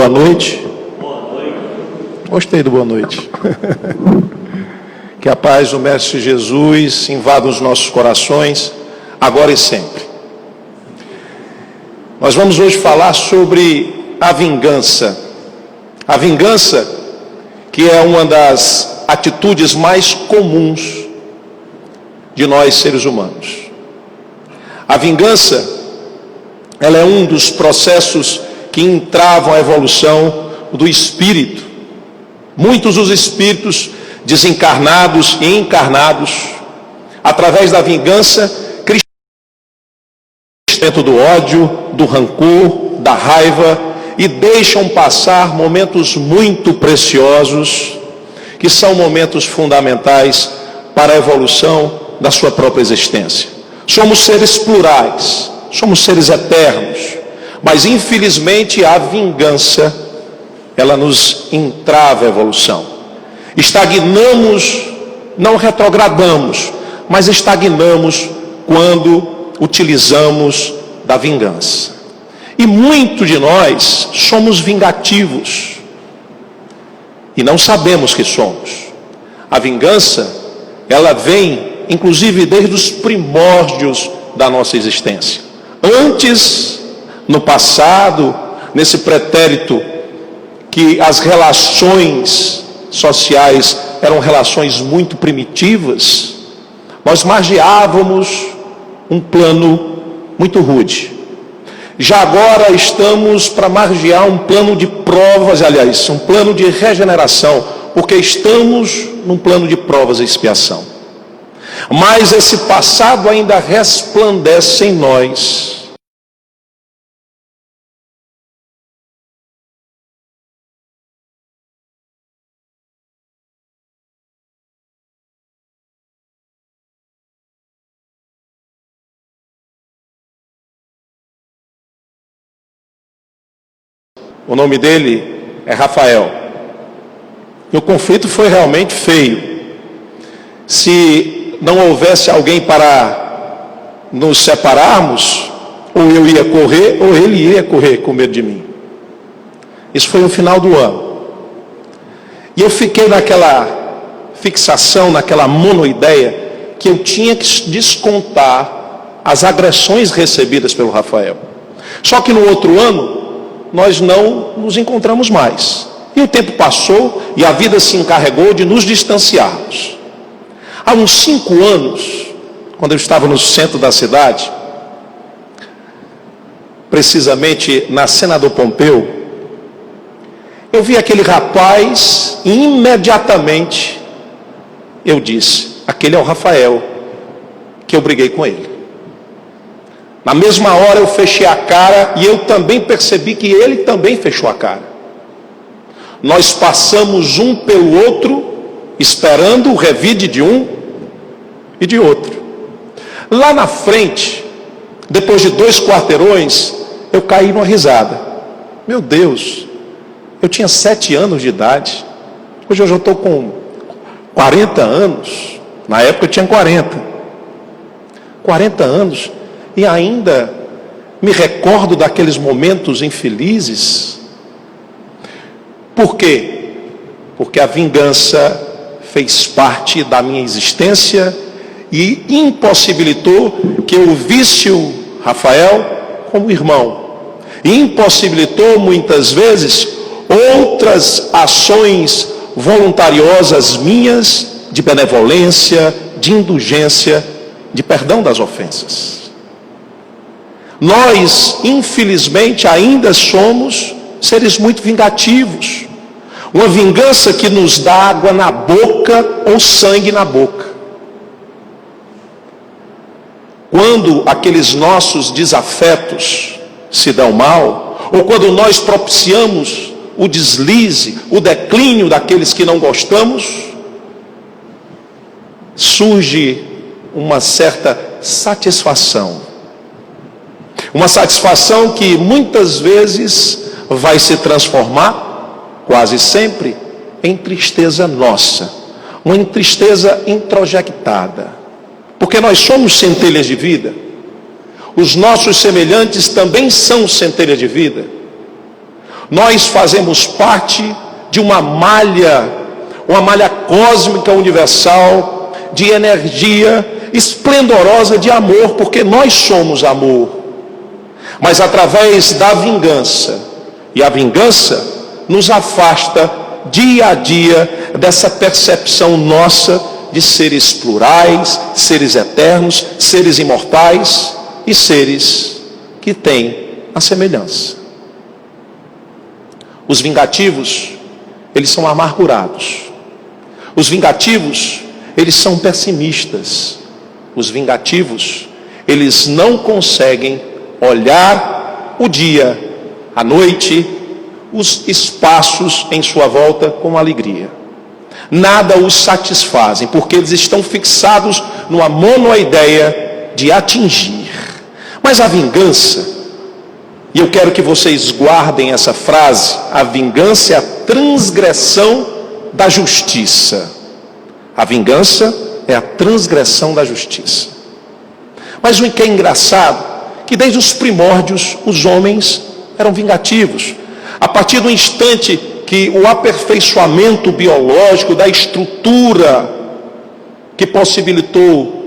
Boa noite. Boa noite. Gostei do boa noite. Que a paz do Mestre Jesus invada os nossos corações, agora e sempre. Nós vamos hoje falar sobre a vingança. A vingança, que é uma das atitudes mais comuns de nós seres humanos. A vingança, ela é um dos processos que entravam a evolução do espírito. Muitos dos espíritos desencarnados e encarnados, através da vingança, dentro do ódio, do rancor, da raiva, e deixam passar momentos muito preciosos, que são momentos fundamentais para a evolução da sua própria existência. Somos seres plurais, somos seres eternos, mas infelizmente a vingança, ela nos entrava a evolução. Estagnamos, não retrogradamos, mas estagnamos quando utilizamos da vingança. E muitos de nós somos vingativos e não sabemos que somos. A vingança, ela vem inclusive desde os primórdios da nossa existência. Antes, no passado, nesse pretérito que as relações sociais eram relações muito primitivas, nós margeávamos um plano muito rude. Já agora estamos para margear um plano de provas, aliás, um plano de regeneração, porque estamos num plano de provas e expiação. Mas esse passado ainda resplandece em nós. O nome dele é Rafael. E o conflito foi realmente feio. Se não houvesse alguém para nos separarmos, ou eu ia correr, ou ele ia correr com medo de mim. Isso foi no final do ano. E eu fiquei naquela fixação, naquela monoideia, que eu tinha que descontar as agressões recebidas pelo Rafael. Só que no outro ano, nós não nos encontramos mais. E o tempo passou e a vida se encarregou de nos distanciarmos. Há uns 5 anos, quando eu estava no centro da cidade, precisamente na Senador Pompeu, eu vi aquele rapaz e imediatamente eu disse: aquele é o Rafael, que eu briguei com ele. Na mesma hora eu fechei a cara e eu também percebi que ele também fechou a cara. Nós passamos um pelo outro, esperando o revide de um e de outro. Lá na frente, depois de 2 quarteirões, eu caí numa risada. Meu Deus, eu tinha 7 anos de idade. Hoje eu já estou com 40 anos. Na época eu tinha 40. 40 anos. E ainda me recordo daqueles momentos infelizes. Por quê? Porque a vingança fez parte da minha existência e impossibilitou que eu visse o Rafael como irmão. E impossibilitou muitas vezes outras ações voluntariosas minhas de benevolência, de indulgência, de perdão das ofensas. Nós, infelizmente, ainda somos seres muito vingativos. Uma vingança que nos dá água na boca ou sangue na boca. Quando aqueles nossos desafetos se dão mal, ou quando nós propiciamos o deslize, o declínio daqueles que não gostamos, surge uma certa satisfação. Uma satisfação que muitas vezes vai se transformar, quase sempre, em tristeza nossa. Uma tristeza introjectada. Porque nós somos centelhas de vida. Os nossos semelhantes também são centelhas de vida. Nós fazemos parte de uma malha cósmica universal, de energia esplendorosa de amor, porque nós somos amor. Mas através da vingança, e a vingança nos afasta dia a dia dessa percepção nossa de seres plurais, seres eternos, seres imortais e seres que têm a semelhança. Os vingativos, eles são amargurados. Os vingativos, eles são pessimistas. Os vingativos, eles não conseguem olhar o dia, a noite, os espaços em sua volta com alegria. Nada os satisfazem, porque eles estão fixados numa monoideia de atingir. Mas a vingança, e eu quero que vocês guardem essa frase, a vingança é a transgressão da justiça. A vingança é a transgressão da justiça. Mas o que é engraçado, que desde os primórdios os homens eram vingativos. A partir do instante que o aperfeiçoamento biológico da estrutura que possibilitou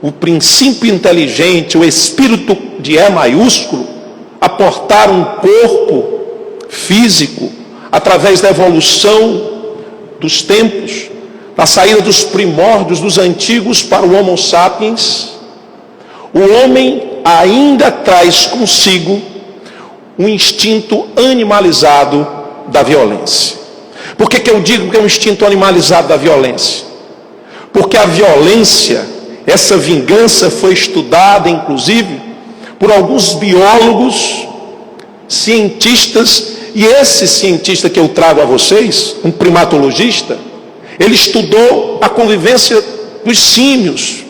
o princípio inteligente, o espírito de E maiúsculo, aportar um corpo físico através da evolução dos tempos, da saída dos primórdios, dos antigos para o Homo sapiens, o homem ainda traz consigo um instinto animalizado da violência. Por que eu digo que é um instinto animalizado da violência? Porque a violência, essa vingança foi estudada inclusive por alguns biólogos, cientistas, e esse cientista que eu trago a vocês, um primatologista, ele estudou a convivência dos símios,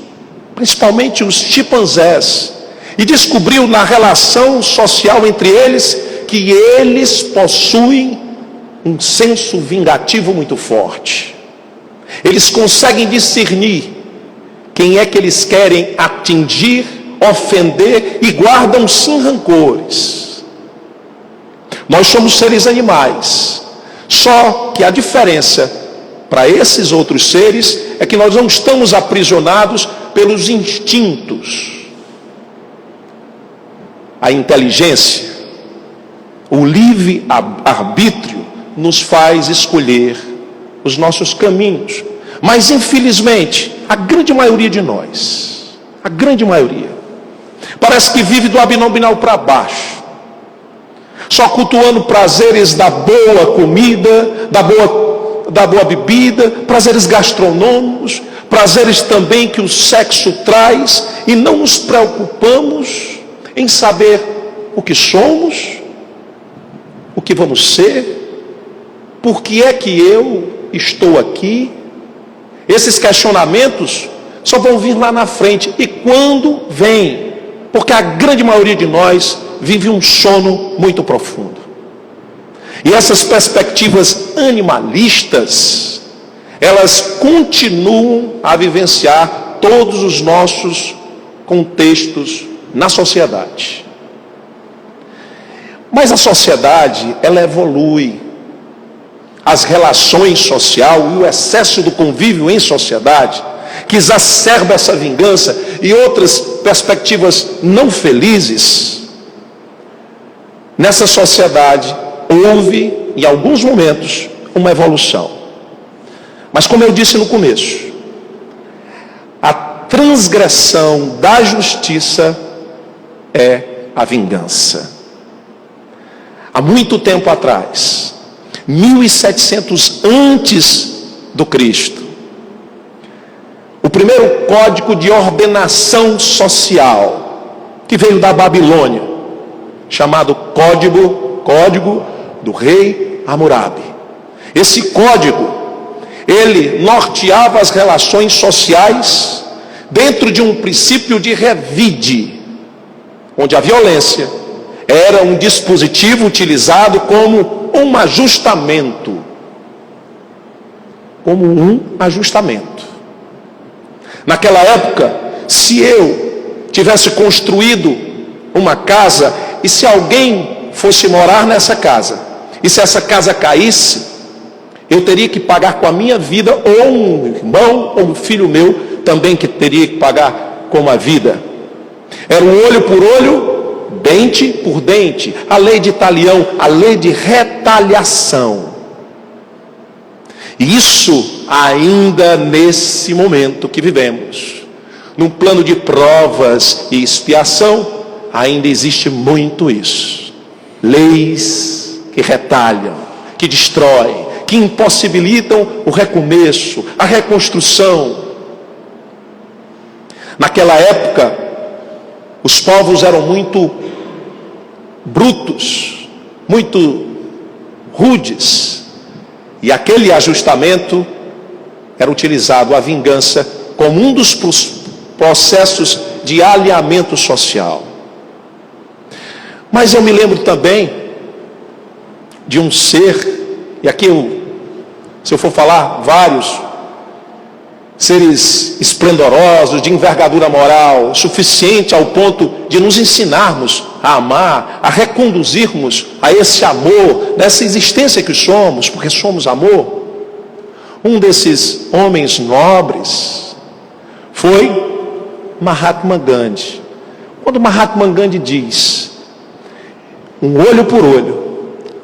principalmente os chimpanzés, e descobriu na relação social entre eles que eles possuem um senso vingativo muito forte. Eles conseguem discernir quem é que eles querem atingir, ofender, e guardam sim rancores. Nós somos seres animais, só que a diferença para esses outros seres é que nós não estamos aprisionados pelos instintos. A inteligência, o livre arbítrio nos faz escolher os nossos caminhos. Mas infelizmente, a grande maioria de nós, a grande maioria, parece que vive do abdominal para baixo, só cultuando prazeres da boa comida, da boa bebida, prazeres gastronômicos, prazeres também que o sexo traz, e não nos preocupamos em saber o que somos, o que vamos ser, por que é que eu estou aqui. Esses questionamentos só vão vir lá na frente, e quando vem, porque a grande maioria de nós vive um sono muito profundo. E essas perspectivas animalistas, elas continuam a vivenciar todos os nossos contextos na sociedade. Mas a sociedade, ela evolui. As relações sociais e o excesso do convívio em sociedade, que exacerba essa vingança e outras perspectivas não felizes, nessa sociedade houve, em alguns momentos, uma evolução. Mas como eu disse no começo, a transgressão da justiça é a vingança. Há muito tempo atrás, 1700 antes do Cristo, o primeiro código de ordenação social, que veio da Babilônia, chamado Código do rei Hammurabi. Esse código, ele norteava as relações sociais dentro de um princípio de revide, onde a violência era um dispositivo utilizado como um ajustamento. Naquela época, se eu tivesse construído uma casa, e se alguém fosse morar nessa casa, E se essa casa caísse, eu teria que pagar com a minha vida, ou um irmão, ou um filho meu, também que teria que pagar com a vida. Era um olho por olho, dente por dente. A lei de talião, a lei de retaliação. E isso ainda nesse momento que vivemos, num plano de provas e expiação, ainda existe muito isso. Leis que retalham, que destroem, que impossibilitam o recomeço, a reconstrução. Naquela época, os povos eram muito brutos, muito rudes, e aquele ajustamento era utilizado, a vingança, como um dos processos de alinhamento social. Mas eu me lembro também de um ser, e aqui se eu for falar vários seres esplendorosos, de envergadura moral, suficiente ao ponto de nos ensinarmos a amar, a reconduzirmos a esse amor, nessa existência que somos, porque somos amor. Um desses homens nobres foi Mahatma Gandhi. Quando Mahatma Gandhi diz, um olho por olho,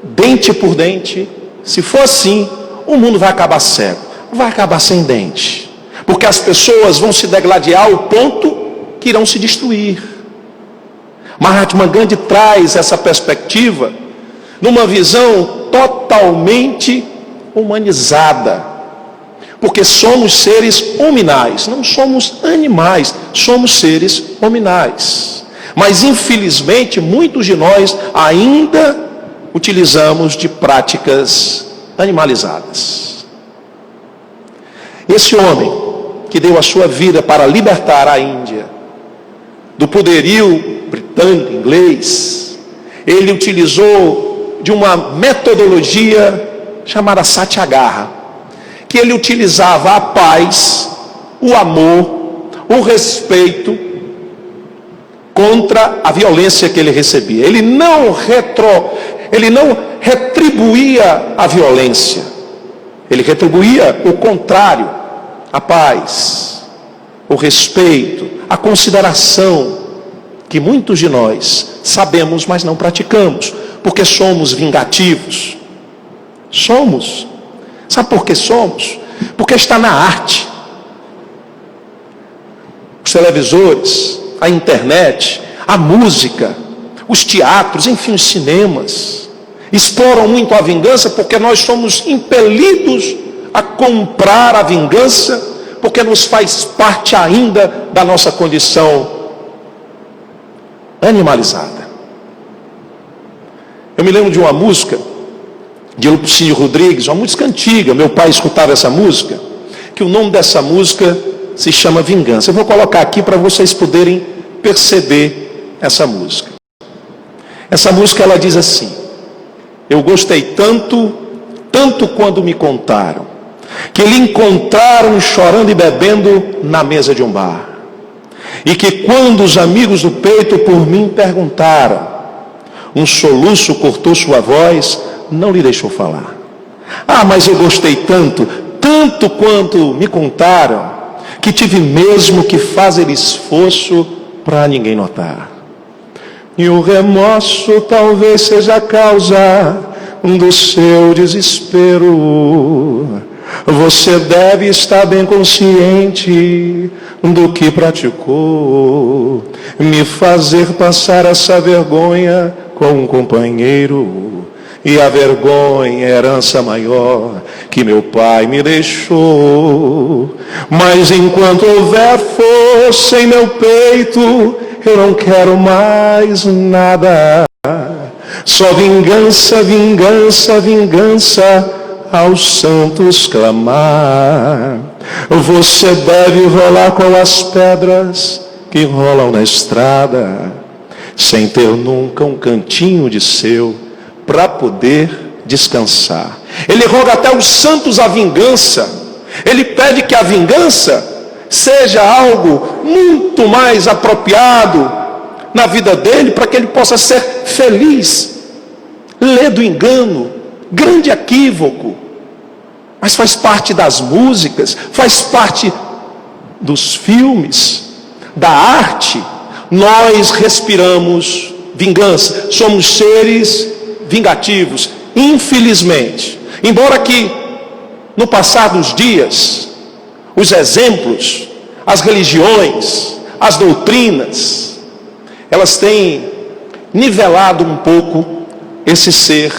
dente por dente, se for assim, o mundo vai acabar cego, vai acabar sem dente. Porque as pessoas vão se degladiar ao ponto que irão se destruir. Mahatma Gandhi traz essa perspectiva numa visão totalmente humanizada. Porque somos seres hominais, não somos animais, somos seres hominais. Mas infelizmente muitos de nós ainda utilizamos de práticas animalizadas. Esse homem que deu a sua vida para libertar a Índia do poderio britânico, inglês, ele utilizou de uma metodologia chamada Satyagraha, que ele utilizava a paz, o amor, o respeito contra a violência que ele recebia. Ele não retribuía a violência, ele retribuía o contrário. A paz, o respeito, a consideração, que muitos de nós sabemos, mas não praticamos, porque somos vingativos. Somos. Sabe por que somos? Porque está na arte. Os televisores, a internet, a música, os teatros, enfim, os cinemas, exploram muito a vingança porque nós somos impelidos a comprar a vingança, porque nos faz parte ainda da nossa condição animalizada. Eu me lembro de uma música de Lupicínio Rodrigues, uma música antiga, meu pai escutava essa música, que o nome dessa música se chama Vingança. Eu vou colocar aqui para vocês poderem perceber essa música. Essa música ela diz assim: eu gostei tanto quando me contaram que lhe encontraram chorando e bebendo na mesa de um bar, e que quando os amigos do peito por mim perguntaram, um soluço cortou sua voz, não lhe deixou falar. Ah, mas eu gostei tanto quanto me contaram, que tive mesmo que fazer esforço para ninguém notar. E o remorso talvez seja a causa do seu desespero. Você deve estar bem consciente do que praticou, me fazer passar essa vergonha com um companheiro. E a vergonha é a herança maior que meu pai me deixou. Mas enquanto houver força em meu peito, eu não quero mais nada. Só vingança, vingança, vingança, aos santos clamar. Você deve rolar com as pedras que rolam na estrada, sem ter nunca um cantinho de seu para poder descansar. Ele roga até os santos a vingança. Ele pede que a vingança seja algo muito mais apropriado na vida dele, para que ele possa ser feliz. Lê do engano, Grande equívoco. Mas faz parte das músicas, faz parte dos filmes, da arte. Nós respiramos vingança, somos seres vingativos, infelizmente. Embora que no passar dos dias, os exemplos, as religiões, as doutrinas, elas têm nivelado um pouco esse ser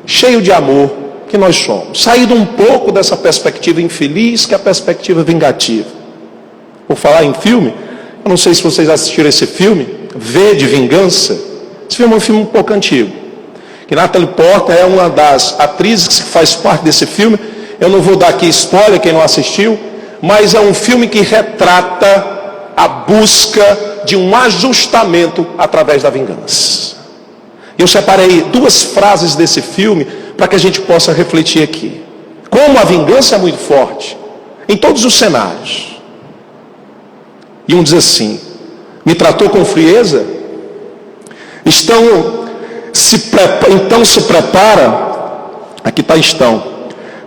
cheio de amor que nós somos, saído um pouco dessa perspectiva infeliz que é a perspectiva vingativa. Por falar em filme, eu não sei se vocês assistiram esse filme, V de Vingança. Esse filme é um filme um pouco antigo, que Natalie Portman é uma das atrizes que faz parte desse filme. Eu não vou dar aqui spoiler, quem não assistiu, mas é um filme que retrata a busca de um ajustamento através da vingança. Eu separei 2 frases desse filme para que a gente possa refletir aqui. Como a vingança é muito forte, em todos os cenários. E um diz assim: me tratou com frieza? Então se prepara, aqui está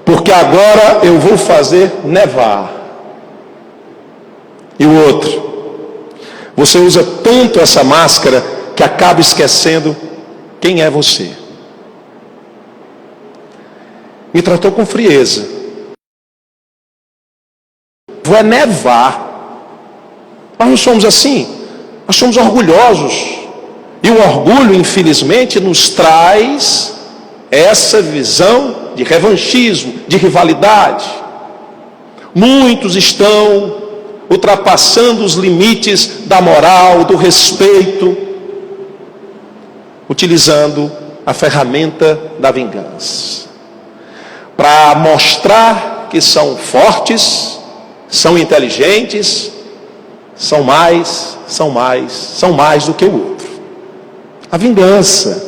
porque agora eu vou fazer nevar. E o outro: você usa tanto essa máscara que acaba esquecendo quem é você. Me tratou com frieza. Vou nevar. Nós não somos assim. Nós somos orgulhosos. E o orgulho, infelizmente, nos traz essa visão de revanchismo, de rivalidade. Muitos estão ultrapassando os limites da moral, do respeito, utilizando a ferramenta da vingança, para mostrar que são fortes, são inteligentes, são mais do que o outro. A vingança,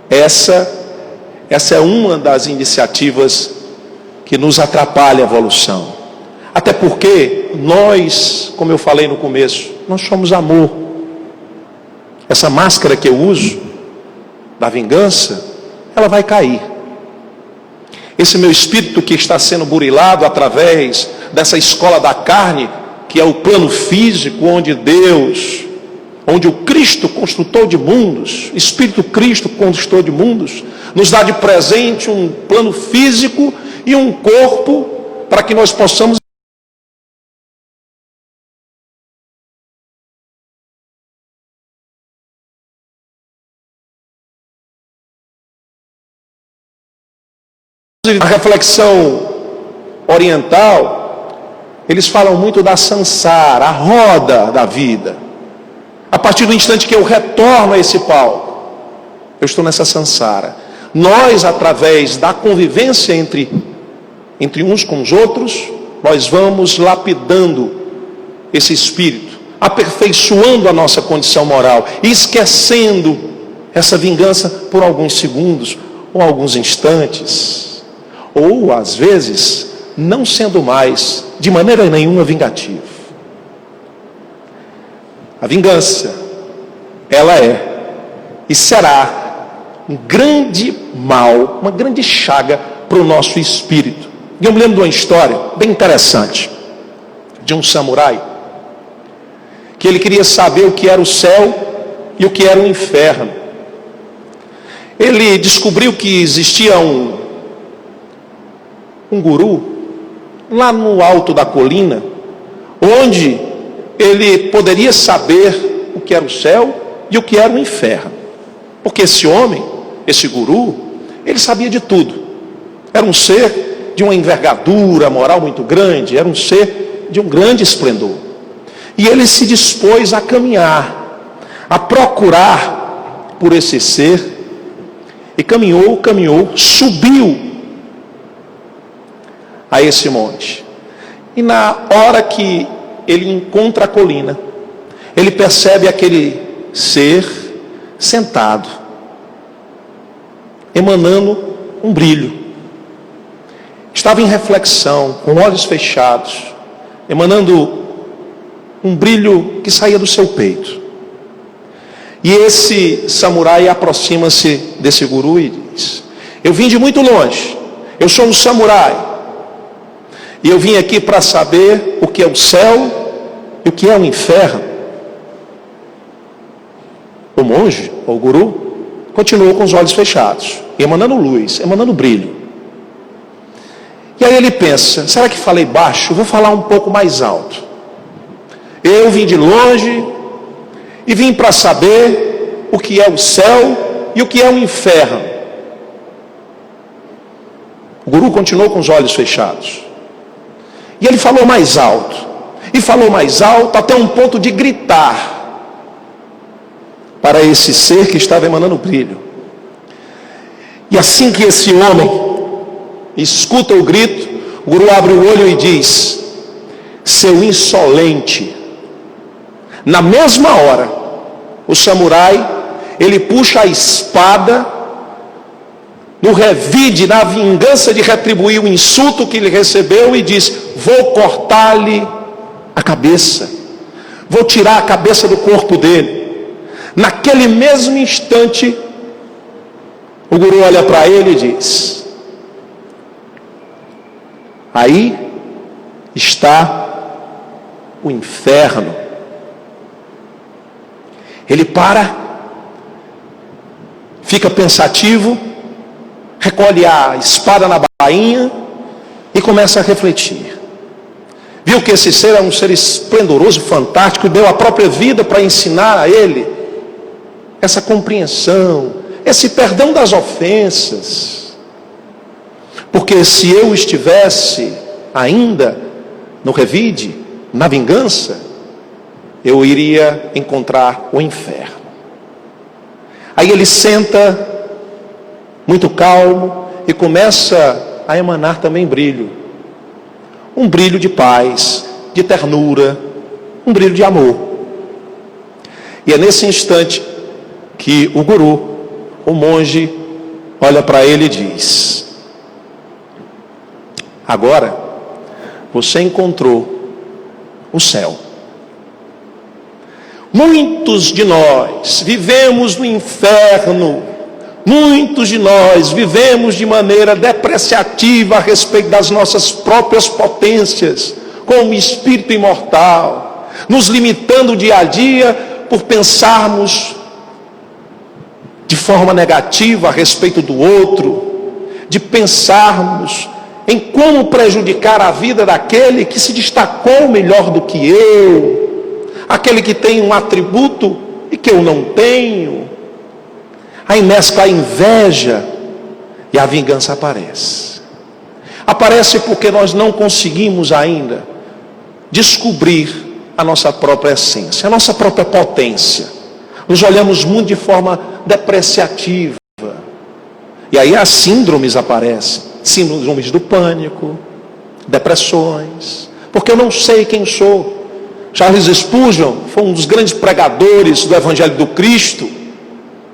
essa é uma das iniciativas que nos atrapalha a evolução. Até porque nós, como eu falei no começo, nós somos amor. Essa máscara que eu uso, da vingança, ela vai cair. Esse meu espírito que está sendo burilado através dessa escola da carne, que é o plano físico, onde o Cristo, construtor de mundos, Espírito Cristo, construtor de mundos, nos dá de presente um plano físico e um corpo para que nós possamos a reflexão oriental, eles falam muito da sansara, a roda da vida. A partir do instante que eu retorno a esse palco, eu estou nessa sansara. Nós, através da convivência entre uns com os outros, nós vamos lapidando esse espírito, aperfeiçoando a nossa condição moral, e esquecendo essa vingança por alguns segundos, ou alguns instantes, ou às vezes, não sendo mais, de maneira nenhuma, vingativo. A vingança, ela é e será um grande mal, uma grande chaga para o nosso espírito. E eu me lembro de uma história bem interessante, de um samurai, que ele queria saber o que era o céu e o que era o inferno. Ele descobriu que existia um guru, lá no alto da colina, onde ele poderia saber o que era o céu e o que era o inferno. Porque esse homem, esse guru, ele sabia de tudo. Era um ser de uma envergadura moral muito grande, era um ser de um grande esplendor. E ele se dispôs a caminhar, a procurar por esse ser, e caminhou, subiu a esse monte. E na hora que ele encontra a colina, ele percebe aquele ser sentado, emanando um brilho. Estava em reflexão, com olhos fechados, emanando um brilho que saía do seu peito. E esse samurai aproxima-se desse guru e diz: Eu vim de muito longe. Eu sou um samurai. E eu vim aqui para saber o que é o céu e o que é o inferno. O monge, ou o guru, continuou com os olhos fechados, emanando luz, emanando brilho. E aí ele pensa, será que falei baixo? Vou falar um pouco mais alto. Eu vim de longe e vim para saber o que é o céu e o que é o inferno. O guru continuou com os olhos fechados. E ele falou mais alto. E falou mais alto até um ponto de gritar para esse ser que estava emanando brilho. E assim que esse homem escuta o grito, o guru abre o olho e diz: seu insolente. Na mesma hora, o samurai, ele puxa a espada, no revide, na vingança de retribuir o insulto que ele recebeu, e diz: vou cortar-lhe a cabeça, vou tirar a cabeça do corpo dele. Naquele mesmo instante, o guru olha para ele e diz: aí está o inferno. Ele para, fica pensativo, recolhe a espada na bainha e começa a refletir. Viu que esse ser é um ser esplendoroso, fantástico, deu a própria vida para ensinar a ele essa compreensão, esse perdão das ofensas. Porque se eu estivesse ainda no revide, na vingança, eu iria encontrar o inferno. Aí ele senta, muito calmo, e começa a emanar também brilho. Um brilho de paz, de ternura, um brilho de amor. E é nesse instante que o guru, o monge, olha para ele e diz: agora você encontrou o céu. Muitos de nós vivemos no inferno. Muitos de nós vivemos de maneira depreciativa a respeito das nossas próprias potências, como espírito imortal, nos limitando dia a dia por pensarmos de forma negativa a respeito do outro, de pensarmos em como prejudicar a vida daquele que se destacou melhor do que eu, aquele que tem um atributo e que eu não tenho. Aí mescla a inveja e a vingança aparece. Aparece porque nós não conseguimos ainda descobrir a nossa própria essência, a nossa própria potência. Nos olhamos muito de forma depreciativa. E aí as síndromes aparecem. Síndromes do pânico, depressões. Porque eu não sei quem sou. Charles Spurgeon foi um dos grandes pregadores do Evangelho do Cristo,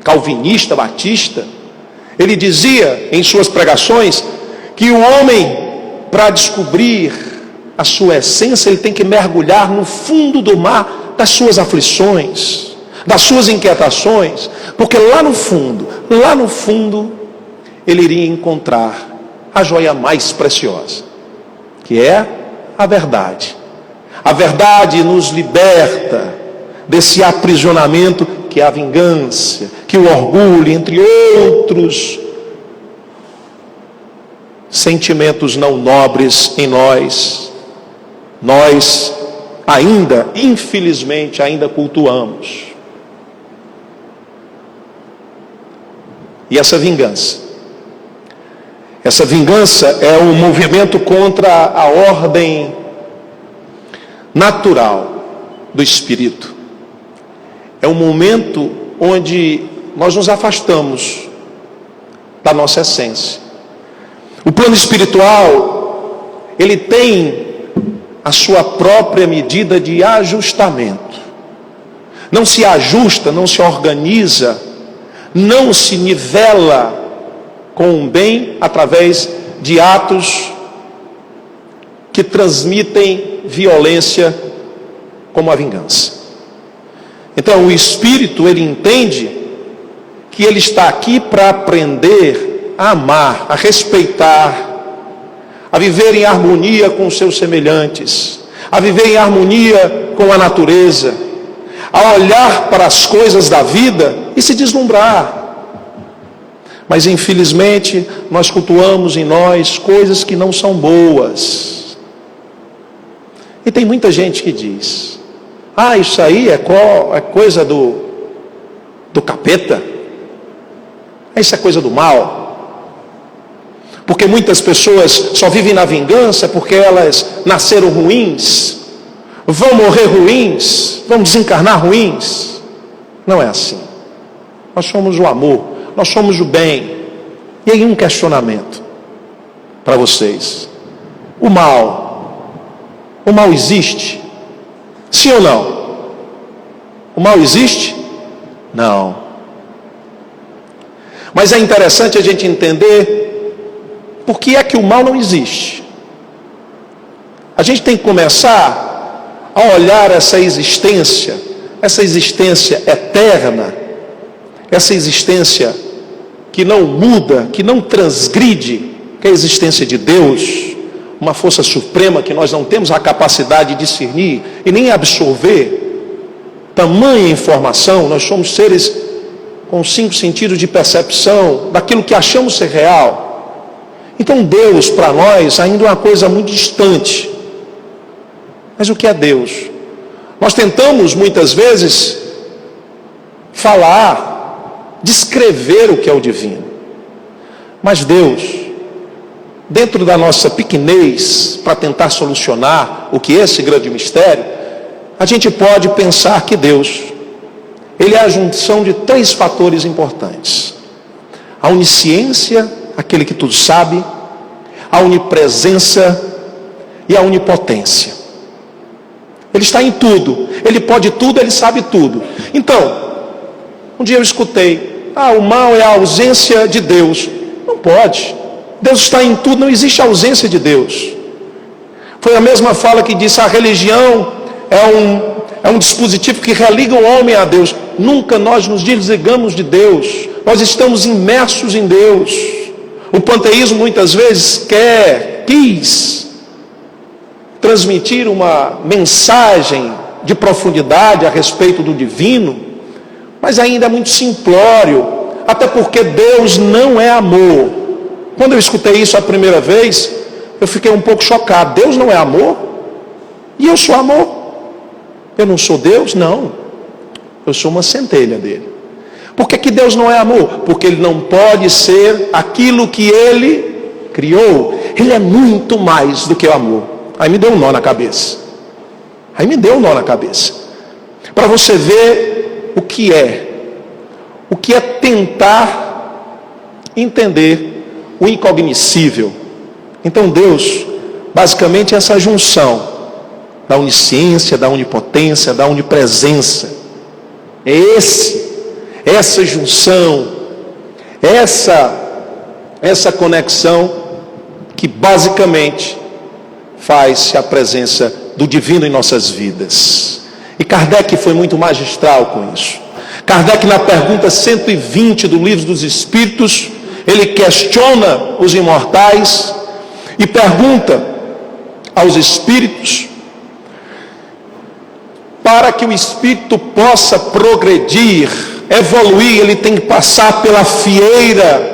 calvinista, batista. Ele dizia em suas pregações que o homem, para descobrir a sua essência, ele tem que mergulhar no fundo do mar das suas aflições, das suas inquietações, porque lá no fundo, ele iria encontrar a joia mais preciosa, que é a verdade. A verdade nos liberta desse aprisionamento que é a vingança, que o orgulho, entre outros sentimentos não nobres em nós. Nós ainda, infelizmente, ainda cultuamos. E essa vingança é um movimento contra a ordem natural do espírito. É um momento onde nós nos afastamos da nossa essência. O plano espiritual, ele tem a sua própria medida de ajustamento. Não se ajusta, não se organiza, não se nivela com o bem através de atos que transmitem violência, como a vingança. Então o espírito, ele entende que ele está aqui para aprender a amar, a respeitar, a viver em harmonia com os seus semelhantes, a viver em harmonia com a natureza, a olhar para as coisas da vida e se deslumbrar. Mas infelizmente nós cultuamos em nós coisas que não são boas. E tem muita gente que diz: ah, isso aí é coisa do capeta, isso é coisa do mal. Porque muitas pessoas só vivem na vingança porque elas nasceram ruins, vão morrer ruins, vão desencarnar ruins. Não é assim. Nós somos o amor, nós somos o bem. E aí um questionamento para vocês: o mal existe? Sim ou não? O mal existe? Não. Mas é interessante a gente entender por que é que o mal não existe. A gente tem que começar a olhar essa existência eterna, essa existência que não muda, que não transgride, que é a existência de Deus, uma força suprema que nós não temos a capacidade de discernir e nem absorver tamanha informação. Nós somos seres com 5 sentidos de percepção daquilo que achamos ser real. Então Deus para nós ainda é uma coisa muito distante. Mas o que é Deus? Nós tentamos muitas vezes falar, descrever o que é o divino. Mas Deus, dentro da nossa pequenez, para tentar solucionar o que é esse grande mistério, a gente pode pensar que Deus, Ele é a junção de 3 fatores importantes: a onisciência, aquele que tudo sabe, a onipresença e a onipotência. Ele está em tudo, Ele pode tudo, Ele sabe tudo. Então, um dia eu escutei: o mal é a ausência de Deus. Não pode. Deus está em tudo, não existe ausência de Deus. Foi a mesma fala que disse: a religião é um dispositivo que religa o homem a Deus. Nunca nós nos desligamos de Deus, nós estamos imersos em Deus. O panteísmo muitas vezes quis transmitir uma mensagem de profundidade a respeito do divino, mas ainda é muito simplório, até porque Deus não é amor. Quando eu escutei isso a primeira vez, eu fiquei um pouco chocado. Deus não é amor? E eu sou amor? Eu não sou Deus? Não. Eu sou uma centelha dele. Por que Deus não é amor? Porque Ele não pode ser aquilo que Ele criou. Ele é muito mais do que o amor. Aí me deu um nó na cabeça. Para você ver o que é tentar entender o incognoscível. Então Deus, basicamente, é essa junção da onisciência, da onipotência, da onipresença. É essa junção, essa conexão que basicamente faz a presença do divino em nossas vidas. E Kardec foi muito magistral com isso. Kardec, na pergunta 120 do Livro dos Espíritos, ele questiona os imortais e pergunta aos espíritos: para que o espírito possa progredir, evoluir, ele tem que passar pela fieira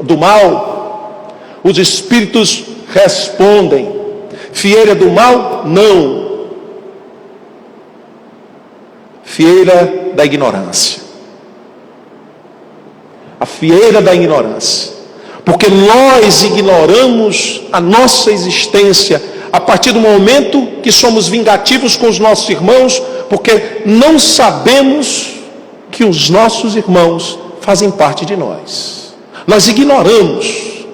do mal? Os espíritos respondem: fieira do mal? Não. Fieira da ignorância. A fieira da ignorância. Porque nós ignoramos a nossa existência a partir do momento que somos vingativos com os nossos irmãos, porque não sabemos que os nossos irmãos fazem parte de nós. Nós ignoramos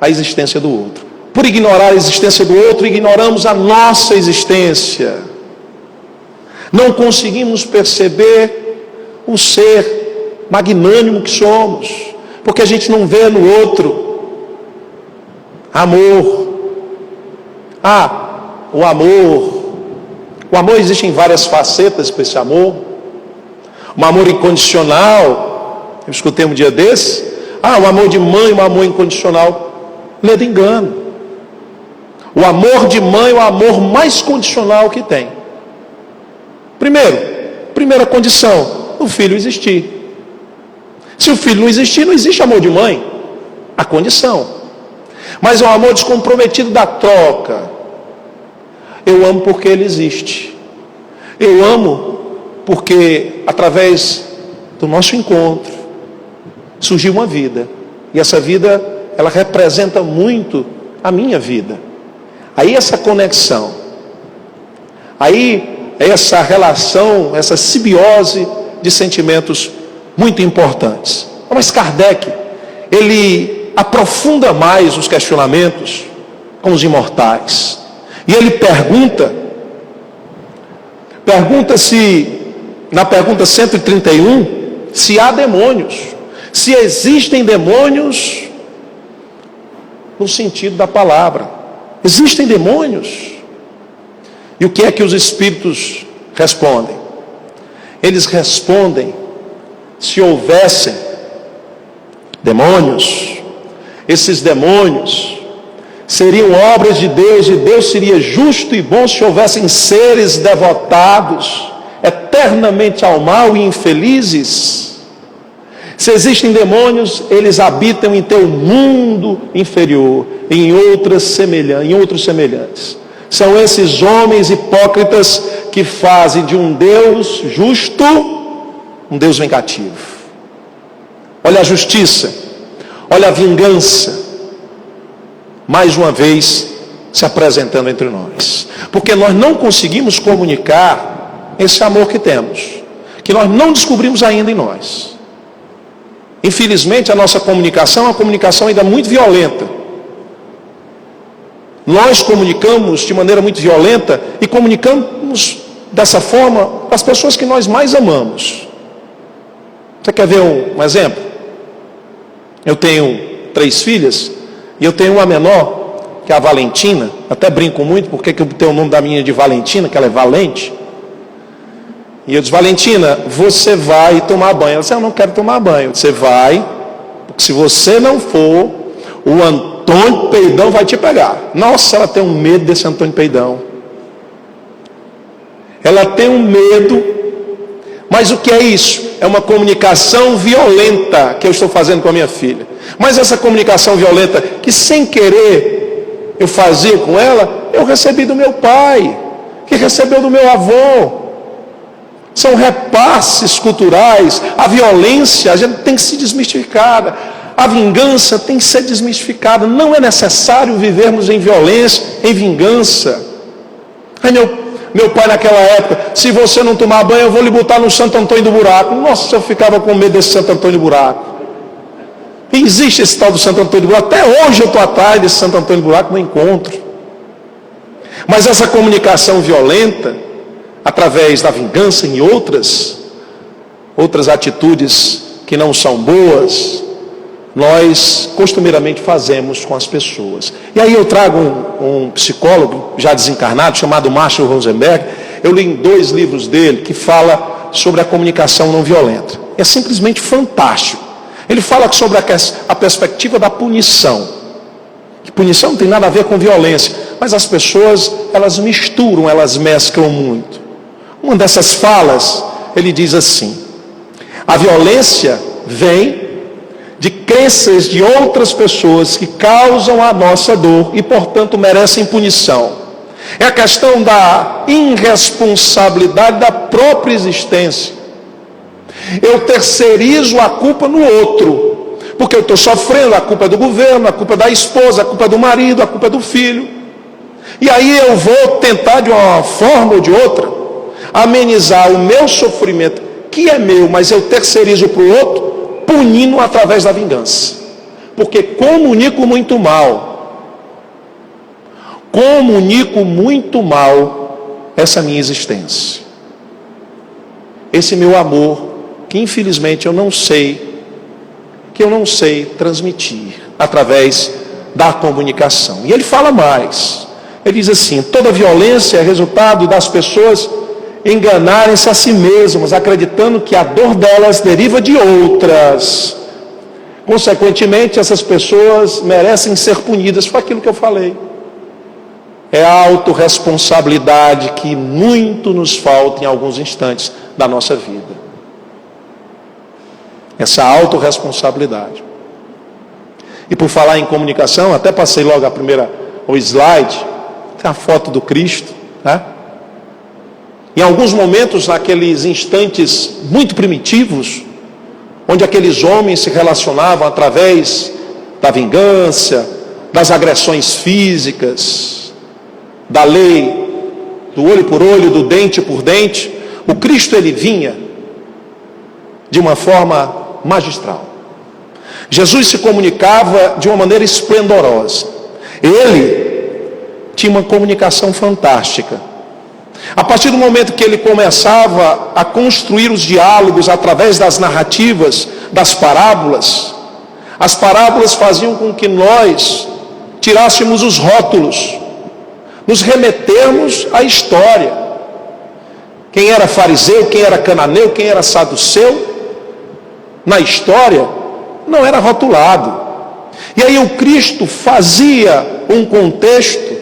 a existência do outro. Por ignorar a existência do outro, ignoramos a nossa existência. Não conseguimos perceber o ser magnânimo que somos, porque a gente não vê no outro amor. O amor. O amor existe em várias facetas para esse amor. Um amor incondicional. Eu escutei um dia desse: o amor de mãe, o amor incondicional. Lê do engano. O amor de mãe é o amor mais condicional que tem. Primeira condição, o filho existir. Se o filho não existir, não existe amor de mãe. A condição. Mas é um amor descomprometido da troca. Eu amo porque ele existe. Eu amo porque através do nosso encontro surgiu uma vida. E essa vida, ela representa muito a minha vida. Aí essa conexão, aí essa relação, essa simbiose de sentimentos muito importantes. Mas Kardec, ele aprofunda mais os questionamentos com os imortais. E ele pergunta-se, na pergunta 131, se há demônios, se existem demônios no sentido da palavra. Existem demônios? E o que é que os espíritos respondem? Eles respondem: se houvessem demônios, esses demônios seriam obras de Deus, e Deus seria justo e bom se houvessem seres devotados eternamente ao mal e infelizes. Se existem demônios, eles habitam em teu mundo inferior, em outros semelhantes. São esses homens hipócritas que fazem de um Deus justo um Deus vingativo. Olha a justiça, olha a vingança, mais uma vez se apresentando entre nós. Porque nós não conseguimos comunicar esse amor que temos, que nós não descobrimos ainda em nós. Infelizmente, a nossa comunicação é uma comunicação ainda muito violenta. Nós comunicamos de maneira muito violenta e comunicamos dessa forma com as pessoas que nós mais amamos. Você quer ver um exemplo? Eu tenho 3 filhas e eu tenho uma menor, que é a Valentina. Até brinco muito porque eu tenho o nome da minha de Valentina, que ela é valente. E eu disse: Valentina, você vai tomar banho. Ela disse: eu não quero tomar banho. Você vai, porque se você não for, o Antônio Peidão vai te pegar. Nossa, ela tem um medo desse Antônio Peidão. Ela tem um medo. Mas o que é isso? É uma comunicação violenta que eu estou fazendo com a minha filha. Mas essa comunicação violenta, que sem querer eu fazia com ela, eu recebi do meu pai, que recebeu do meu avô. São repasses culturais. A violência, a gente tem que ser desmistificada. A vingança tem que ser desmistificada. Não é necessário vivermos em violência, em vingança. Aí meu pai naquela época: se você não tomar banho, eu vou lhe botar no Santo Antônio do Buraco. Nossa, eu ficava com medo desse Santo Antônio do Buraco. E existe esse tal do Santo Antônio do Buraco. Até hoje eu estou atrás desse Santo Antônio do Buraco, não encontro. Mas essa comunicação violenta, através da vingança e outras atitudes que não são boas, nós costumeiramente fazemos com as pessoas. E aí eu trago um psicólogo já desencarnado, chamado Marshall Rosenberg. Eu li em 2 livros dele que fala sobre a comunicação não violenta. É simplesmente fantástico. Ele fala sobre a perspectiva da punição. Que punição não tem nada a ver com violência, mas as pessoas, elas misturam, elas mesclam muito. Uma dessas falas, ele diz assim: a violência vem de crenças de outras pessoas que causam a nossa dor e, portanto, merecem punição. É a questão da irresponsabilidade da própria existência. Eu terceirizo a culpa no outro, porque eu estou sofrendo. A culpa é do governo, a culpa é da esposa, a culpa é do marido, a culpa é do filho. E aí eu vou tentar, de uma forma ou de outra, amenizar o meu sofrimento, que é meu, mas eu terceirizo para o outro, punindo através da vingança. Porque comunico muito mal essa minha existência, esse meu amor, que infelizmente eu não sei transmitir através da comunicação. E ele fala mais, ele diz assim: toda violência é resultado das pessoas enganarem-se a si mesmas, acreditando que a dor delas deriva de outras. Consequentemente, essas pessoas merecem ser punidas. Foi aquilo que eu falei. É a autorresponsabilidade que muito nos falta em alguns instantes da nossa vida. Essa autorresponsabilidade. E por falar em comunicação, até passei logo o slide, tem a foto do Cristo, né? Em alguns momentos, naqueles instantes muito primitivos, onde aqueles homens se relacionavam através da vingança, das agressões físicas, da lei, do olho por olho, do dente por dente, o Cristo ele vinha de uma forma magistral. Jesus se comunicava de uma maneira esplendorosa. Ele tinha uma comunicação fantástica. A partir do momento que ele começava a construir os diálogos através das narrativas, das parábolas, as parábolas faziam com que nós tirássemos os rótulos, nos remetermos à história. Quem era fariseu, quem era cananeu, quem era saduceu, na história não era rotulado. E aí o Cristo fazia um contexto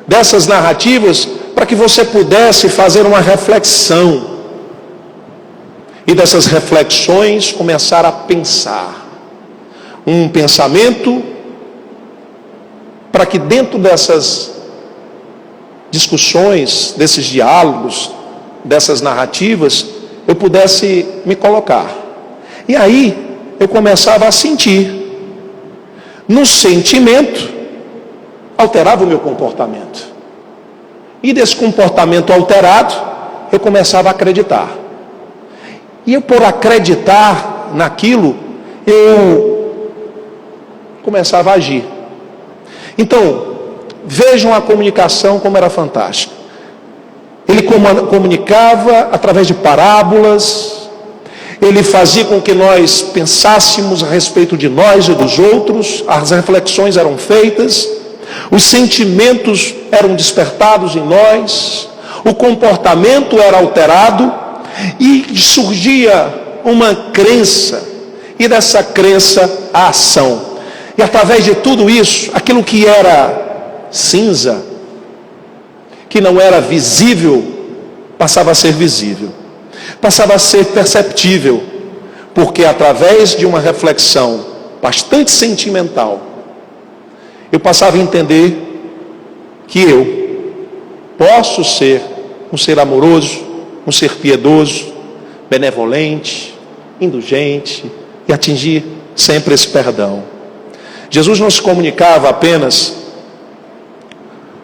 dessas narrativas para que você pudesse fazer uma reflexão. E dessas reflexões começar a pensar. Um pensamento para que dentro dessas discussões, desses diálogos, dessas narrativas, eu pudesse me colocar. E aí eu começava a sentir. No sentimento, alterava o meu comportamento. E desse comportamento alterado, eu começava a acreditar. E eu, por acreditar naquilo, eu começava a agir. Então, vejam a comunicação como era fantástica. Ele comunicava através de parábolas. Ele fazia com que nós pensássemos a respeito de nós e dos outros. As reflexões eram feitas. Os sentimentos eram despertados em nós. O comportamento era alterado. E surgia uma crença. E dessa crença, a ação. E através de tudo isso, aquilo que era cinza, que não era visível, passava a ser visível. Passava a ser perceptível, porque através de uma reflexão bastante sentimental, eu passava a entender que eu posso ser um ser amoroso, um ser piedoso, benevolente, indulgente e atingir sempre esse perdão. Jesus não se comunicava apenas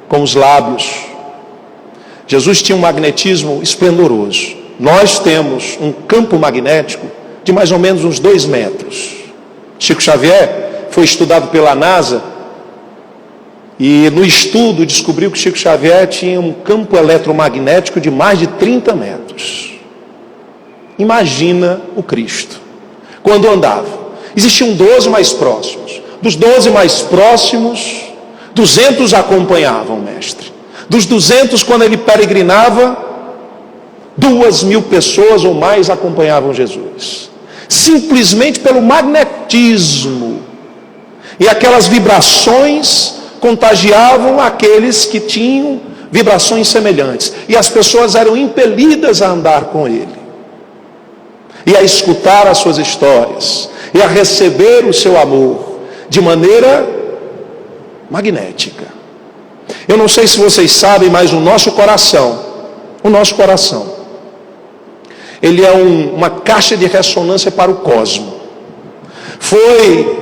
com os lábios. Jesus tinha um magnetismo esplendoroso. Nós temos um campo magnético de mais ou menos uns 2 metros. Chico Xavier foi estudado pela NASA e no estudo descobriu que Chico Xavier tinha um campo eletromagnético de mais de 30 metros. Imagina o Cristo quando andava. Existiam 12 mais próximos. Dos 12 mais próximos, 200 acompanhavam o mestre. Dos 200, quando ele peregrinava, 2.000 pessoas ou mais acompanhavam Jesus. Simplesmente pelo magnetismo. E aquelas vibrações contagiavam aqueles que tinham vibrações semelhantes. E as pessoas eram impelidas a andar com ele. E a escutar as suas histórias. E a receber o seu amor. De maneira magnética. Eu não sei se vocês sabem, mas o nosso coração, ele é uma caixa de ressonância para o cosmo. Foi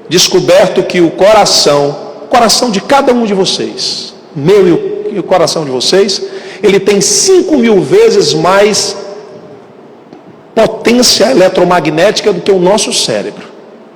descoberto que o coração de cada um de vocês, meu e o coração de vocês, ele tem 5.000 vezes mais potência eletromagnética do que o nosso cérebro.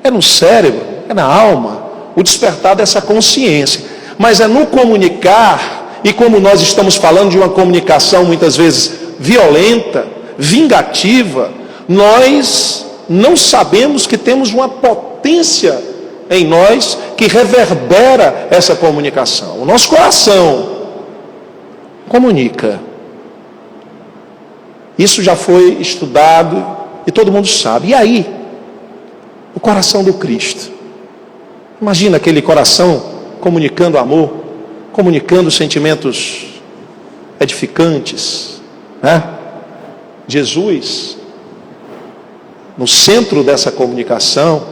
É no cérebro, é na alma, o despertar dessa consciência. Mas é no comunicar, e como nós estamos falando de uma comunicação muitas vezes violenta, vingativa, nós não sabemos que temos uma potência em nós que reverbera essa comunicação. O nosso coração comunica. Isso já foi estudado e todo mundo sabe. E aí, O coração do Cristo. Imagina aquele coração comunicando amor, comunicando sentimentos edificantes, né? Jesus no centro dessa comunicação,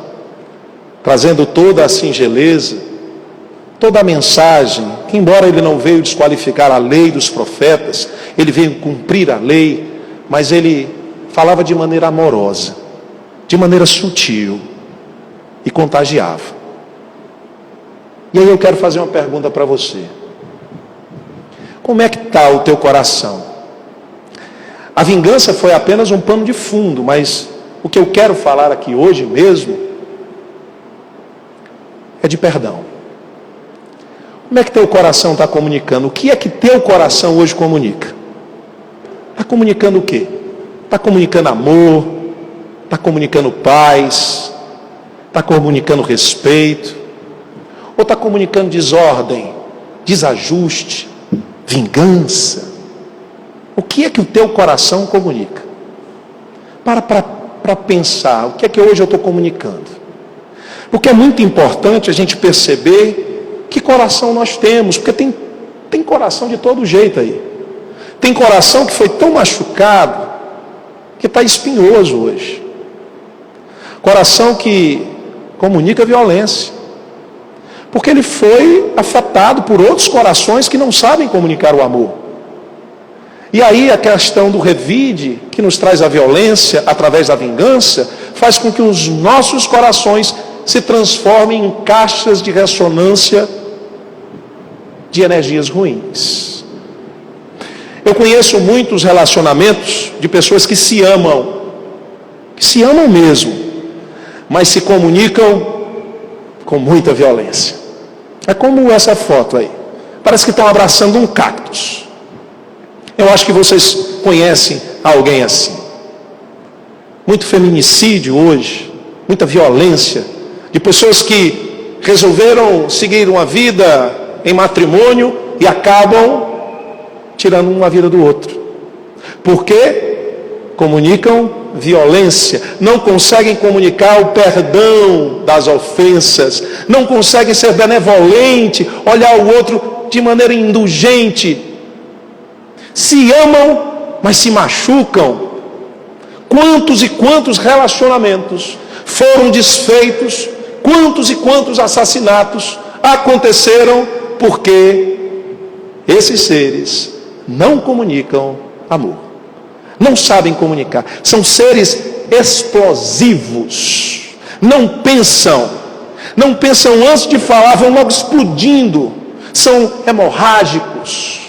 trazendo toda a singeleza, toda a mensagem, que embora ele não veio desqualificar a lei dos profetas, ele veio cumprir a lei, mas ele falava de maneira amorosa, de maneira sutil, e contagiava. E aí eu quero fazer uma pergunta para você. Como é que está o teu coração? A vingança foi apenas um pano de fundo, mas o que eu quero falar aqui hoje mesmo é de perdão. Como é que teu coração está comunicando? O que é que teu coração hoje comunica? Está comunicando o quê? Está comunicando amor? Está comunicando paz? Está comunicando respeito? Ou está comunicando desordem, desajuste, vingança? O que é que o teu coração comunica? Para pensar, o que é que hoje eu estou comunicando? Porque é muito importante a gente perceber que coração nós temos, porque tem coração de todo jeito aí. Tem coração que foi tão machucado, que está espinhoso hoje. Coração que comunica violência, porque ele foi afetado por outros corações que não sabem comunicar o amor. E aí a questão do revide, que nos traz a violência através da vingança, faz com que os nossos corações se transformem em caixas de ressonância de energias ruins. Eu conheço muitos relacionamentos de pessoas que se amam mesmo, mas se comunicam com muita violência. É como essa foto aí, parece que estão abraçando um cactus. Eu acho que vocês conhecem alguém assim. Muito feminicídio hoje, muita violência, de pessoas que resolveram seguir uma vida em matrimônio e acabam tirando uma vida do outro. Porque comunicam violência, não conseguem comunicar o perdão das ofensas, não conseguem ser benevolente, olhar o outro de maneira indulgente. Se amam, mas se machucam. Quantos e quantos relacionamentos foram desfeitos, quantos e quantos assassinatos aconteceram porque esses seres não comunicam amor, não sabem comunicar, são seres explosivos, não pensam antes de falar, vão logo explodindo, são hemorrágicos.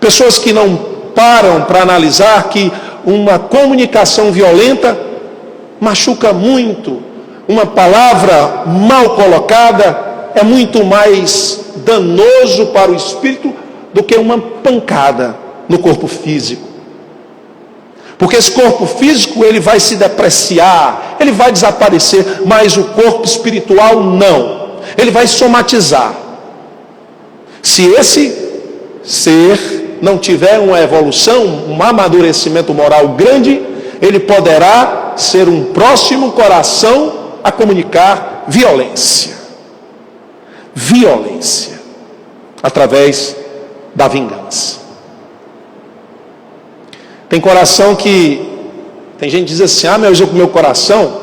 Pessoas que não param para analisar que uma comunicação violenta machuca muito. Uma palavra mal colocada é muito mais danoso para o espírito do que uma pancada no corpo físico. Porque esse corpo físico ele vai se depreciar, ele vai desaparecer, mas o corpo espiritual não. Ele vai somatizar. Se esse ser não tiver uma evolução, um amadurecimento moral grande, ele poderá ser um próximo coração a comunicar violência. Violência. Através da vingança. Tem coração que... Tem gente que diz assim, mas o meu coração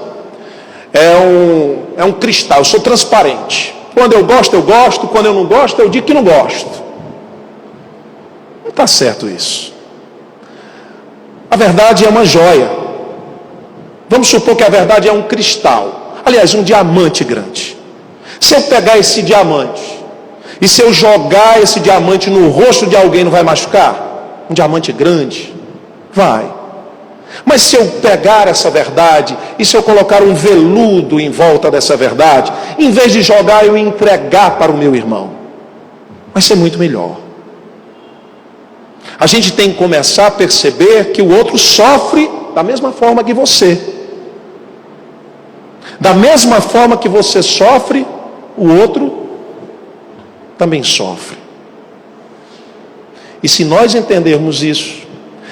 é um cristal, eu sou transparente. Quando eu gosto, quando eu não gosto, eu digo que não gosto. Não está certo isso. A verdade é uma joia. Vamos supor que a verdade é um cristal. Aliás, um diamante grande. Se eu pegar esse diamante e se eu jogar esse diamante no rosto de alguém, não vai machucar? Um diamante grande? Vai. Mas se eu pegar essa verdade e se eu colocar um veludo em volta dessa verdade, em vez de jogar, eu entregar para o meu irmão, vai ser muito melhor. A gente tem que começar a perceber que o outro sofre da mesma forma que você. Da mesma forma que você sofre, o outro também sofre. E se nós entendermos isso,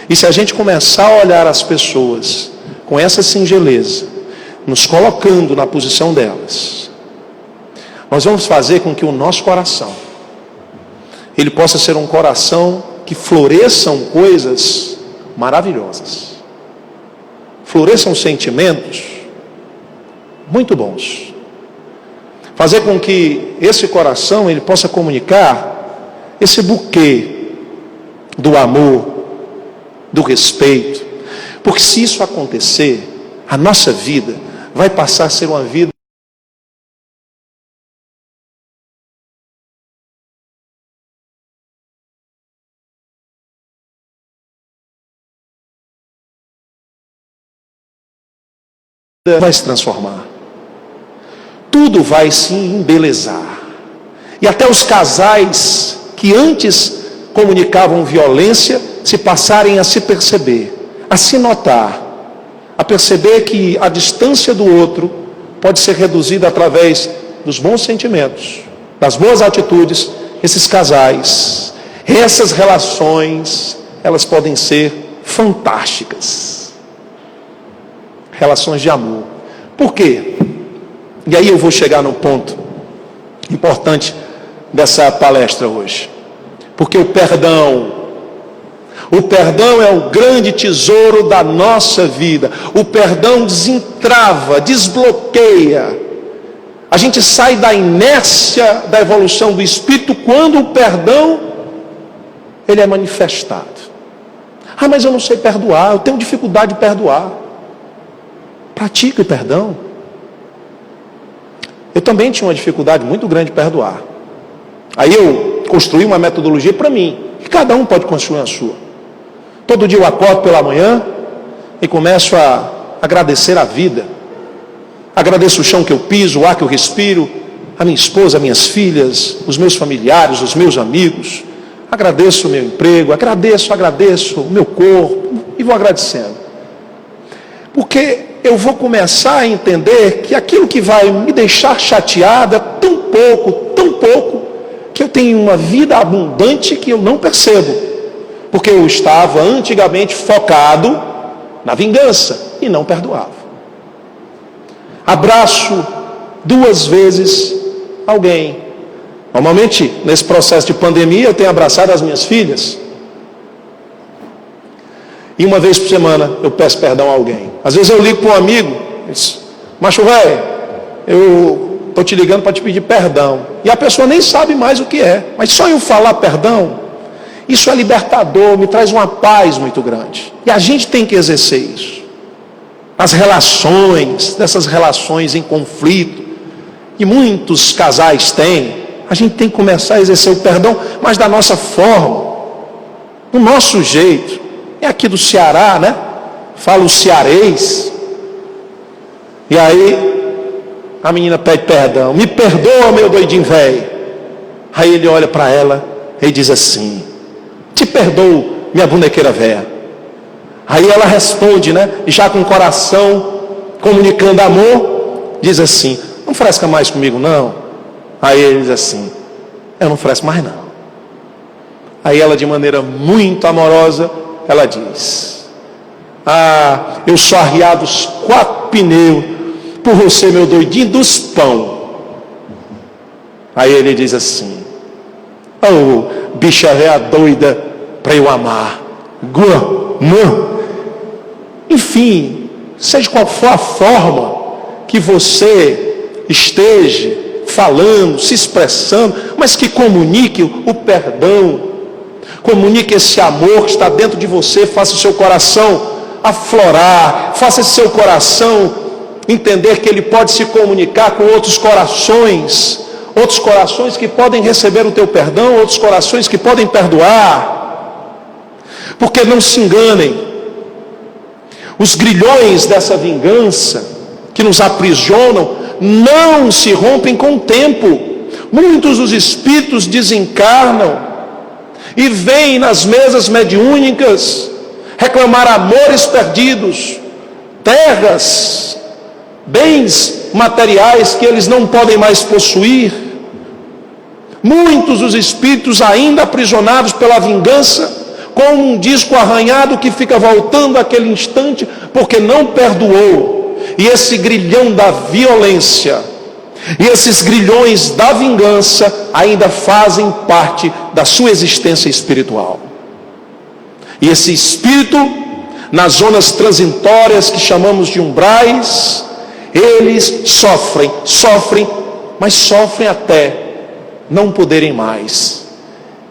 e se a gente começar a olhar as pessoas com essa singeleza, nos colocando na posição delas, nós vamos fazer com que o nosso coração, ele possa ser um coração que floresçam coisas maravilhosas, floresçam sentimentos muito bons, fazer com que esse coração ele possa comunicar esse buquê do amor, do respeito, porque se isso acontecer, a nossa vida vai passar a ser uma vida vai se transformar, tudo vai se embelezar, e até os casais que antes comunicavam violência, se passarem a se perceber, a se notar, a perceber que a distância do outro pode ser reduzida através dos bons sentimentos, das boas atitudes. Esses casais, essas relações, elas podem ser fantásticas. Relações de amor. Por quê? E aí eu vou chegar num ponto importante dessa palestra hoje. Porque o perdão é o grande tesouro da nossa vida. O perdão desentrava, desbloqueia. A gente sai da inércia da evolução do espírito quando o perdão ele é manifestado. Ah, mas eu não sei perdoar, eu tenho dificuldade de perdoar. Pratique o perdão. Eu também tinha uma dificuldade muito grande de perdoar. Aí eu construí uma metodologia para mim, e cada um pode construir a sua. Todo dia eu acordo pela manhã e começo a agradecer a vida. Agradeço o chão que eu piso, o ar que eu respiro, a minha esposa, as minhas filhas, os meus familiares, os meus amigos. Agradeço o meu emprego, agradeço o meu corpo, e vou agradecendo. Porque eu vou começar a entender que aquilo que vai me deixar chateado é tão pouco, que eu tenho uma vida abundante que eu não percebo. Porque eu estava antigamente focado na vingança e não perdoava. Abraço 2 vezes alguém. Normalmente, nesse processo de pandemia, eu tenho abraçado as minhas filhas. E 1 vez por semana eu peço perdão a alguém. Às vezes eu ligo para um amigo, diz, macho velho, eu estou te ligando para te pedir perdão. E a pessoa nem sabe mais o que é. Mas só eu falar perdão, isso é libertador, me traz uma paz muito grande. E a gente tem que exercer isso. As relações, dessas relações em conflito, que muitos casais têm, a gente tem que começar a exercer o perdão, mas da nossa forma, do nosso jeito. É aqui do Ceará, né? Fala o cearês. E aí, a menina pede perdão. Me perdoa, meu doidinho velho. Aí ele olha para ela e diz assim: te perdoo, minha bonequeira velha. Aí ela responde, né? Já com o coração comunicando amor, diz assim: não fresca mais comigo não. Aí ele diz assim: eu não fresco mais não. Aí ela, de maneira muito amorosa, ela diz: ah, eu sou arriado os 4 pneus por você, meu doidinho dos pão. Aí ele diz assim: oh, bicha véia doida para eu amar. Enfim, seja qual for a forma que você esteja falando, se expressando, mas que comunique o perdão, comunique esse amor que está dentro de você, faça o seu coração aflorar, faça esse seu coração entender que ele pode se comunicar com outros corações que podem receber o teu perdão, outros corações que podem perdoar. Porque não se enganem, os grilhões dessa vingança que nos aprisionam não se rompem com o tempo. Muitos dos espíritos desencarnam e vêm nas mesas mediúnicas reclamar amores perdidos, terras, bens materiais que eles não podem mais possuir. Muitos dos espíritos ainda aprisionados pela vingança, como um disco arranhado que fica voltando àquele instante porque não perdoou. E esse grilhão da violência, e esses grilhões da vingança ainda fazem parte da sua existência espiritual. E esse espírito, nas zonas transitórias que chamamos de umbrais, eles sofrem, mas sofrem até não poderem mais.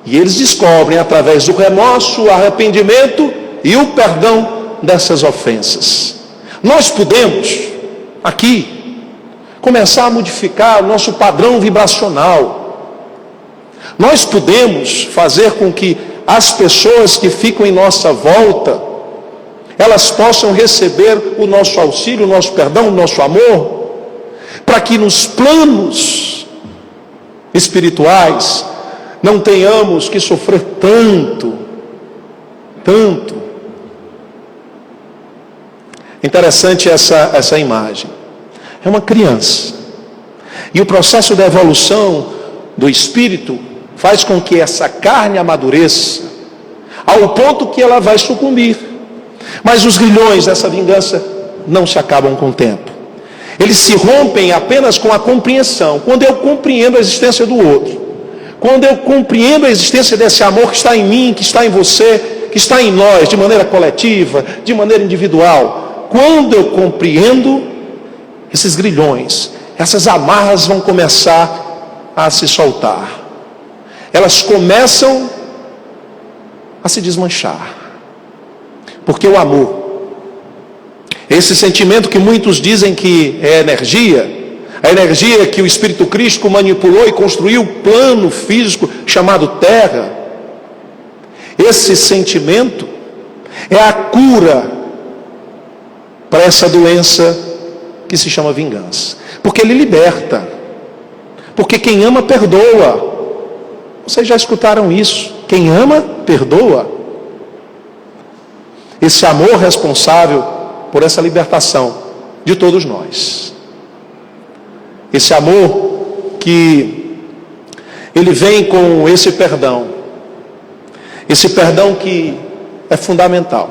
E eles descobrem, através do remorso, o arrependimento e o perdão dessas ofensas. Nós podemos, aqui, começar a modificar o nosso padrão vibracional. Nós podemos fazer com que as pessoas que ficam em nossa volta, elas possam receber o nosso auxílio, o nosso perdão, o nosso amor, para que nos planos espirituais não tenhamos que sofrer tanto. Interessante essa imagem. É uma criança. E o processo da evolução do espírito faz com que essa carne amadureça, ao ponto que ela vai sucumbir. Mas os grilhões dessa vingança não se acabam com o tempo. Eles se rompem apenas com a compreensão. Quando eu compreendo a existência do outro, quando eu compreendo a existência desse amor que está em mim, que está em você, que está em nós, de maneira coletiva, de maneira individual, quando eu compreendo, esses grilhões, essas amarras vão começar a se soltar. Elas começam a se desmanchar. Porque o amor, esse sentimento que muitos dizem que é energia, a energia que o Espírito Cristo manipulou e construiu o plano físico chamado Terra, esse sentimento é a cura para essa doença que se chama vingança. Porque ele liberta. Porque quem ama, perdoa. Vocês já escutaram isso? Quem ama, perdoa. Esse amor responsável por essa libertação de todos nós. Esse amor que ele vem com esse perdão. Esse perdão que é fundamental.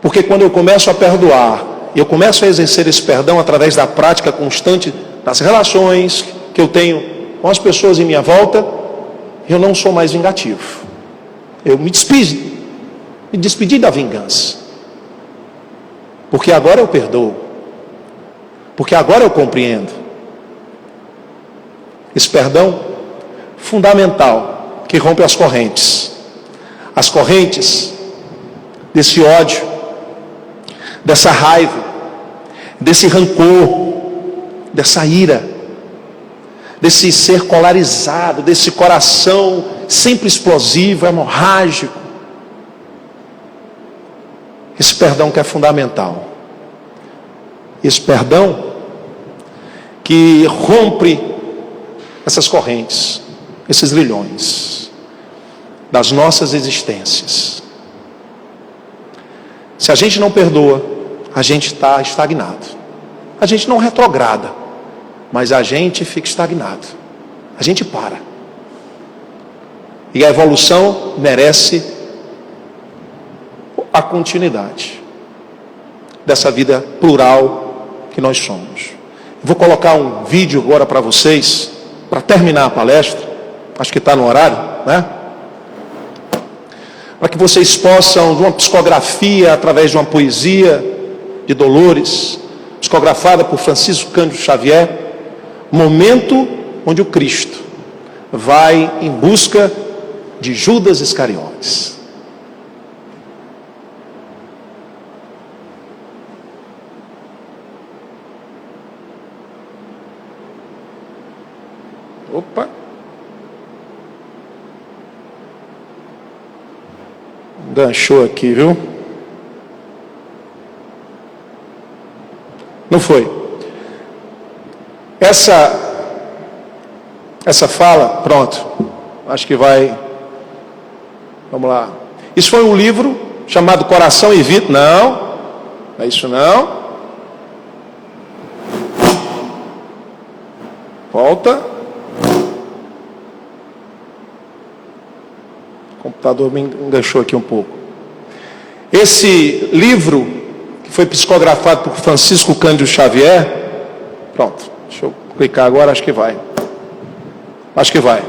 Porque quando eu começo a perdoar, eu começo a exercer esse perdão através da prática constante das relações que eu tenho com as pessoas em minha volta, eu não sou mais vingativo. Eu me despedi da vingança. Porque agora eu perdoo. Porque agora eu compreendo. Esse perdão fundamental que rompe as correntes. As correntes desse ódio, dessa raiva, desse rancor, dessa ira, desse ser polarizado, desse coração sempre explosivo, hemorrágico. Esse perdão que é fundamental. Esse perdão que rompe essas correntes, esses grilhões das nossas existências. Se a gente não perdoa, a gente está estagnado. A gente não retrograda, mas a gente fica estagnado. A gente para. E a evolução merece a continuidade dessa vida plural que nós somos. Vou colocar um vídeo agora para vocês, para terminar a palestra. Acho que está no horário, né? Para que vocês possam, de uma psicografia, através de uma poesia de Dolores, psicografada por Francisco Cândido Xavier, momento onde o Cristo vai em busca de Judas Iscariotes. Opa! Ganchou aqui, viu? Não foi. Essa fala, pronto. Acho que vai. Vamos lá. Isso foi um livro chamado Coração e Vida. Não é isso não. Volta. O computador me enganchou aqui um pouco. Esse livro, que foi psicografado por Francisco Cândido Xavier. Pronto, deixa eu clicar agora, acho que vai. Acho que vai.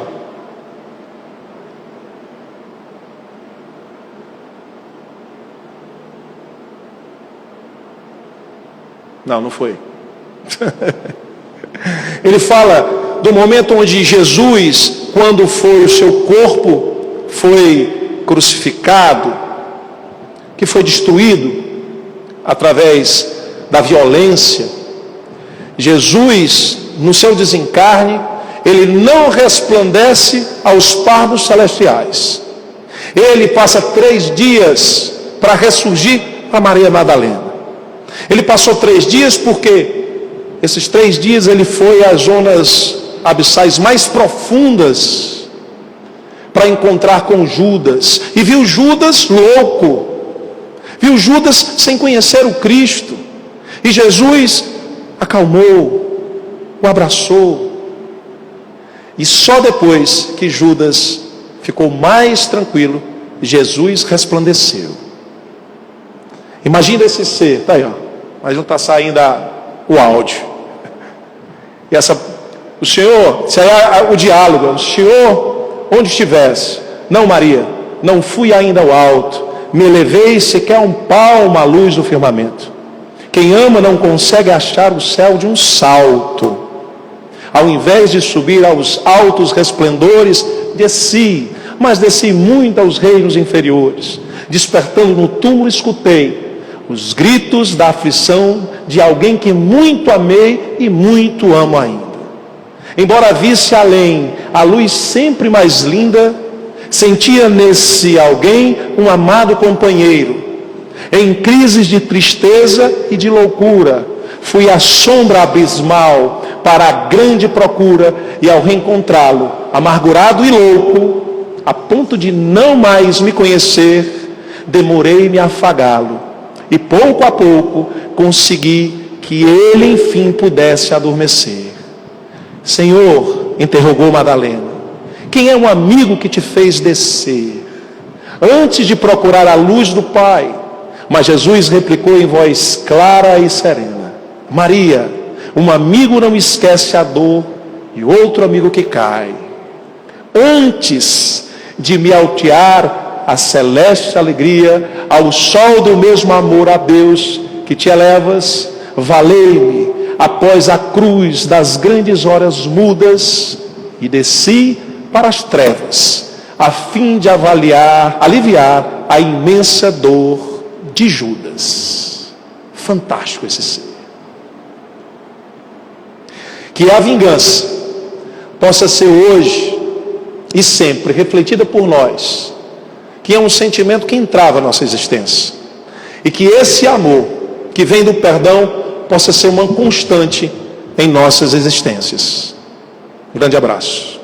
Não, não foi. Ele fala do momento onde Jesus, quando foi o seu corpo, foi crucificado, que foi destruído através da violência. Jesus, no seu desencarne, ele não resplandece aos parvos celestiais. Ele passa 3 dias para ressurgir para Maria Madalena. Ele passou 3 dias porque esses 3 dias ele foi às zonas abissais mais profundas para encontrar com Judas. E viu Judas louco. Viu Judas sem conhecer o Cristo. E Jesus acalmou, o abraçou. E só depois que Judas ficou mais tranquilo, Jesus resplandeceu. Imagina esse ser, tá aí, ó, mas não está saindo o áudio. E o Senhor, isso aí é o diálogo. O Senhor, onde estivesse, não, Maria, não fui ainda ao alto, me elevei sequer um palmo à luz do firmamento. Quem ama não consegue achar o céu de um salto. Ao invés de subir aos altos resplendores, desci, mas desci muito aos reinos inferiores. Despertando no túmulo, escutei os gritos da aflição de alguém que muito amei e muito amo ainda. Embora visse além a luz sempre mais linda, sentia nesse alguém um amado companheiro. Em crises de tristeza e de loucura, fui à sombra abismal para a grande procura, e ao reencontrá-lo, amargurado e louco, a ponto de não mais me conhecer, demorei-me a afagá-lo, e pouco a pouco consegui que ele enfim pudesse adormecer. Senhor, interrogou Madalena, quem é o amigo que te fez descer, antes de procurar a luz do Pai? Mas Jesus replicou em voz clara e serena: Maria, um amigo não esquece a dor e outro amigo que cai. Antes de me altear a celeste alegria, ao sol do mesmo amor a Deus que te elevas, valei-me após a cruz das grandes horas mudas, e desci para as trevas, a fim de aliviar a imensa dor de Judas. Fantástico esse ser. Que a vingança possa ser hoje e sempre refletida por nós, que é um sentimento que entrava na nossa existência, e que esse amor que vem do perdão possa ser uma constante em nossas existências. Um grande abraço.